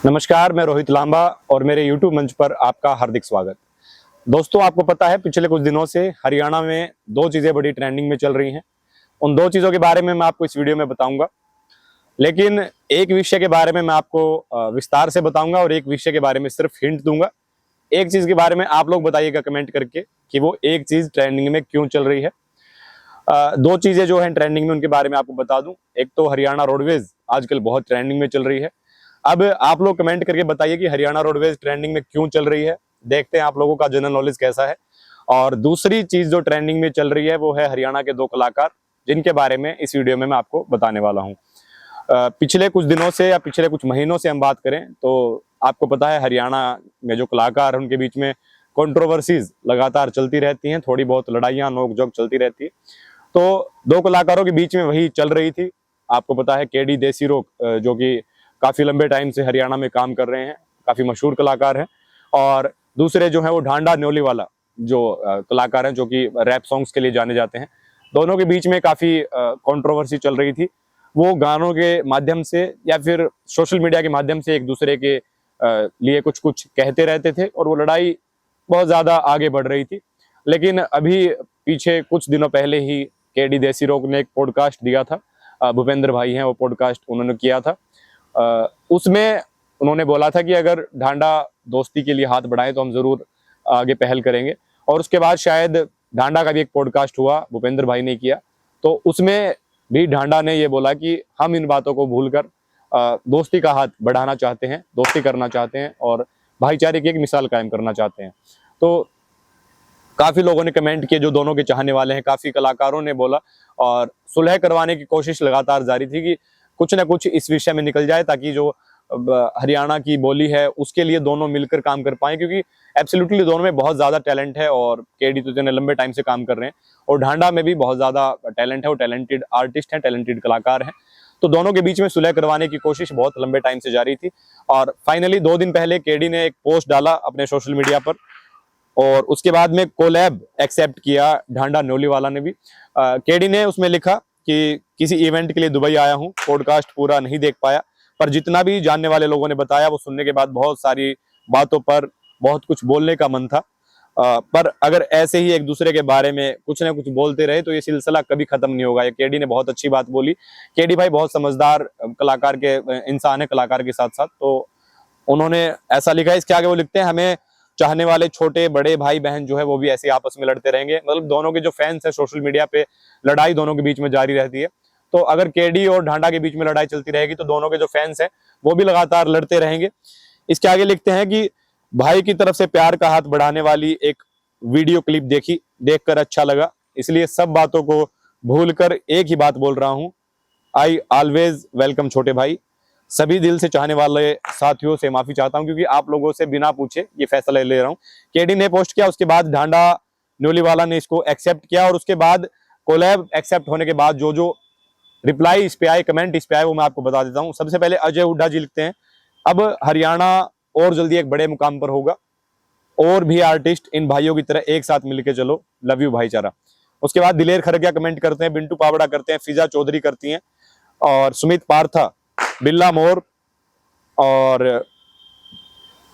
नमस्कार, मैं रोहित लांबा और मेरे YouTube मंच पर आपका हार्दिक स्वागत। दोस्तों, आपको पता है पिछले कुछ दिनों से हरियाणा में दो चीज़ें बड़ी ट्रेंडिंग में चल रही हैं। उन दो चीज़ों के बारे में मैं आपको इस वीडियो में बताऊंगा, लेकिन एक विषय के बारे में मैं आपको विस्तार से बताऊंगा और एक विषय के बारे में सिर्फ हिंट दूंगा। एक चीज़ के बारे में आप लोग बताइएगा कमेंट करके कि वो एक चीज़ ट्रेंडिंग में क्यों चल रही है। दो चीज़ें जो हैं ट्रेंडिंग में, उनके बारे में आपको बता दूं। एक तो हरियाणा रोडवेज आजकल बहुत ट्रेंडिंग में चल रही है। अब आप लोग कमेंट करके बताइए कि हरियाणा रोडवेज ट्रेंडिंग में क्यों चल रही है। देखते हैं आप लोगों का जनरल नॉलेज कैसा है। और दूसरी चीज जो ट्रेंडिंग में चल रही है वो है हरियाणा के दो कलाकार, जिनके बारे में इस वीडियो में मैं आपको बताने वाला हूँ। पिछले कुछ दिनों से या पिछले कुछ महीनों से हम बात करें तो आपको पता है हरियाणा में जो कलाकार हैं उनके बीच में कंट्रोवर्सीज लगातार चलती रहती हैं, थोड़ी बहुत लड़ाइयाँ नोक झोंक चलती रहती है। तो दो कलाकारों के बीच में वही चल रही थी। आपको पता है केडी देसीरोक, जो कि काफी लंबे टाइम से हरियाणा में काम कर रहे हैं, काफी मशहूर कलाकार हैं। और दूसरे जो है वो ढांडा न्योलीवाला, जो कलाकार हैं, जो कि रैप सॉन्ग्स के लिए जाने जाते हैं। दोनों के बीच में काफी कंट्रोवर्सी चल रही थी। वो गानों के माध्यम से या फिर सोशल मीडिया के माध्यम से एक दूसरे के लिए कुछ कुछ कहते रहते थे और वो लड़ाई बहुत ज्यादा आगे बढ़ रही थी। लेकिन अभी पीछे कुछ दिनों पहले ही केडी देसीरोक ने एक पॉडकास्ट दिया था। भूपेंद्र भाई हैं, वो पॉडकास्ट उन्होंने किया था। उसमें उन्होंने बोला था कि अगर ढांडा दोस्ती के लिए हाथ बढ़ाएं तो हम जरूर आगे पहल करेंगे। और उसके बाद शायद ढांडा का भी एक पॉडकास्ट हुआ, भूपेंद्र भाई ने किया। तो उसमें भी ढांडा ने ये बोला कि हम इन बातों को भूलकर दोस्ती का हाथ बढ़ाना चाहते हैं, दोस्ती करना चाहते हैं और भाईचारे की एक मिसाल कायम करना चाहते हैं। तो काफी लोगों ने कमेंट किए जो दोनों के चाहने वाले हैं, काफी कलाकारों ने बोला और सुलह करवाने की कोशिश लगातार जारी थी कि कुछ ना कुछ इस विषय में निकल जाए, ताकि जो हरियाणा की बोली है उसके लिए दोनों मिलकर काम कर पाए। क्योंकि एब्सोल्युटली दोनों में बहुत ज्यादा टैलेंट है और केडी तो इतने लंबे टाइम से काम कर रहे हैं और ढांडा में भी बहुत ज्यादा टैलेंट है, वो टैलेंटेड आर्टिस्ट हैं, टैलेंटेड कलाकार हैं। तो दोनों के बीच में सुलह करवाने की कोशिश बहुत लंबे टाइम से जारी थी और फाइनली 2 दिन पहले केडी ने एक पोस्ट डाला अपने सोशल मीडिया पर और उसके बाद में कोलैब एक्सेप्ट किया ढांडा न्योलीवाला ने भी। केडी ने उसमें लिखा कि किसी इवेंट के लिए दुबई आया हूं, पॉडकास्ट पूरा नहीं देख पाया, पर जितना भी जानने वाले लोगों ने बताया वो सुनने के बाद बहुत सारी बातों पर बहुत कुछ बोलने का मन था। पर अगर ऐसे ही एक दूसरे के बारे में कुछ ना कुछ बोलते रहे तो ये सिलसिला कभी खत्म नहीं होगा। ये केडी ने बहुत अच्छी बात बोली। केडी भाई बहुत समझदार कलाकार के इंसान है, कलाकार के साथ साथ। तो उन्होंने ऐसा लिखा है, इसके आगे वो लिखते हैं, हमें चाहने वाले छोटे बड़े भाई बहन जो है वो भी ऐसे आपस में लड़ते रहेंगे। मतलब दोनों के जो फैंस है सोशल मीडिया पे लड़ाई दोनों के बीच में जारी रहती है। तो अगर केडी और ढांडा के बीच में लड़ाई चलती रहेगी तो दोनों के जो फैंस हैं वो भी लगातार लड़ते रहेंगे। इसके आगे लिखते हैं कि भाई की तरफ से प्यार का हाथ बढ़ाने वाली एक वीडियो क्लिप देखी, देखकर अच्छा लगा, इसलिए सब बातों को भूलकर एक ही बात बोल रहा हूं, आई ऑलवेज वेलकम छोटे भाई। सभी दिल से चाहने वाले साथियों से माफी चाहता हूं क्योंकि आप लोगों से बिना पूछे ये फैसला ले रहा हूं। केडी ने पोस्ट किया, उसके बाद ढांडा न्योलीवाला ने इसको एक्सेप्ट किया और उसके बाद कोलैब एक्सेप्ट होने के बाद जो जो रिप्लाई इस पे आए, कमेंट इस पे आए, वो मैं आपको बता देता हूं। सबसे पहले अजय हुड्डा जी लिखते हैं, अब हरियाणा और जल्दी एक बड़े मुकाम पर होगा, और भी आर्टिस्ट इन भाइयों की तरह एक साथ मिलकर चलो, लव यू भाईचारा। उसके बाद दिलेर खरगिया कमेंट करते हैं, बिंटू पावड़ा करते हैं, फिजा चौधरी करती हैं और सुमित पार्था, बिल्ला मोर और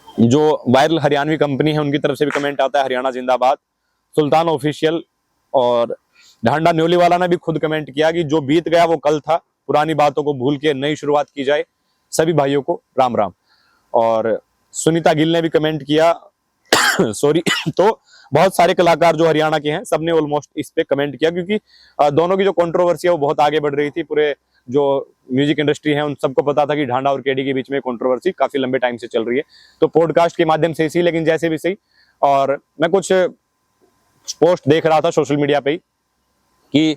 जो वायरल हरियाणवी कंपनी है उनकी तरफ से भी कमेंट आता है, हरियाणा जिंदाबाद। सुल्तान ऑफिशियल और ढांडा न्योलीवाला ने भी खुद कमेंट किया कि जो बीत गया वो कल था, पुरानी बातों को भूल के नई शुरुआत की जाए, सभी भाइयों को राम राम। और सुनीता गिल ने भी कमेंट किया सॉरी। तो बहुत सारे कलाकार जो हरियाणा के हैं सबने ऑलमोस्ट इस पे कमेंट किया, क्योंकि दोनों की जो कंट्रोवर्सी है वो बहुत आगे बढ़ रही थी। पूरे जो म्यूजिक इंडस्ट्री है उन सबको पता था कि ढांडा और केडी के बीच में कंट्रोवर्सी काफी लंबे टाइम से चल रही है। तो पॉडकास्ट के माध्यम से इसी, लेकिन जैसे भी सही। और मैं कुछ पोस्ट देख रहा था सोशल मीडिया पे ही कि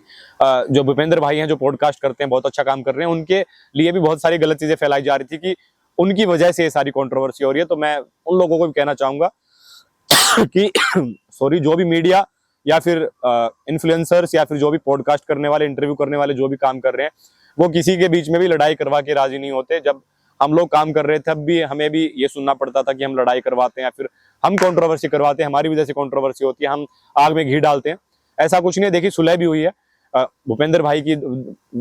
जो भूपेंद्र भाई हैं जो पॉडकास्ट करते हैं, बहुत अच्छा काम कर रहे हैं, उनके लिए भी बहुत सारी गलत चीजें फैलाई जा रही थी कि उनकी वजह से ये सारी कंट्रोवर्सी हो रही है। तो मैं उन लोगों को भी कहना चाहूंगा कि सॉरी, जो भी मीडिया या फिर इन्फ्लुएंसर्स या फिर जो भी पॉडकास्ट करने वाले, इंटरव्यू करने वाले जो भी काम कर रहे हैं, वो किसी के बीच में भी लड़ाई करवा के राजी नहीं होते। जब हम लोग काम कर रहे थे तब भी हमें भी ये सुनना पड़ता था कि हम लड़ाई करवाते हैं या फिर हम कंट्रोवर्सी करवाते हैं, हमारी वजह से कंट्रोवर्सी होती है, हम आग में घी डालते हैं। ऐसा कुछ नहीं, देखिए सुलह भी हुई है। भूपेंद्र भाई की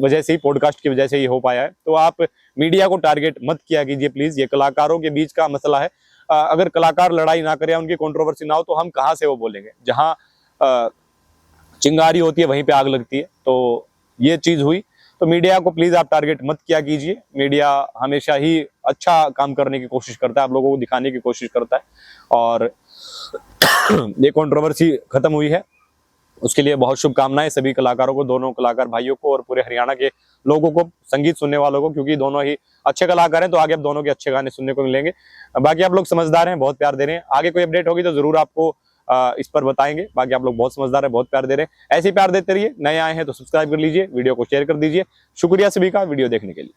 वजह से ही, पॉडकास्ट की वजह से ही हो पाया है। तो आप मीडिया को टारगेट मत किया कीजिए प्लीज, ये कलाकारों के बीच का मसला है। अगर कलाकार लड़ाई ना करे, उनकी कंट्रोवर्सी ना हो, तो हम कहाँ से वो बोलेंगे। जहां चिंगारी होती है वहीं पे आग लगती है। तो ये चीज हुई। तो मीडिया को प्लीज आप टारगेट मत किया कीजिए। मीडिया हमेशा ही अच्छा काम करने की कोशिश करता है, आप लोगों को दिखाने की कोशिश करता है। और ये कंट्रोवर्सी खत्म हुई है, उसके लिए बहुत शुभकामनाएं सभी कलाकारों को, दोनों कलाकार भाइयों को और पूरे हरियाणा के लोगों को, संगीत सुनने वालों को, क्योंकि दोनों ही अच्छे कलाकार हैं। तो आगे अब दोनों के अच्छे गाने सुनने को मिलेंगे। बाकी आप लोग समझदार हैं, बहुत प्यार दे रहे हैं। आगे कोई अपडेट होगी तो जरूर आपको इस पर बताएंगे। बाकी आप लोग बहुत समझदार हैं, बहुत प्यार दे रहे हैं। ऐसे ही प्यार देते रहिए। नए आए हैं तो सब्सक्राइब कर लीजिए, वीडियो को शेयर कर दीजिए। शुक्रिया सभी का वीडियो देखने के लिए।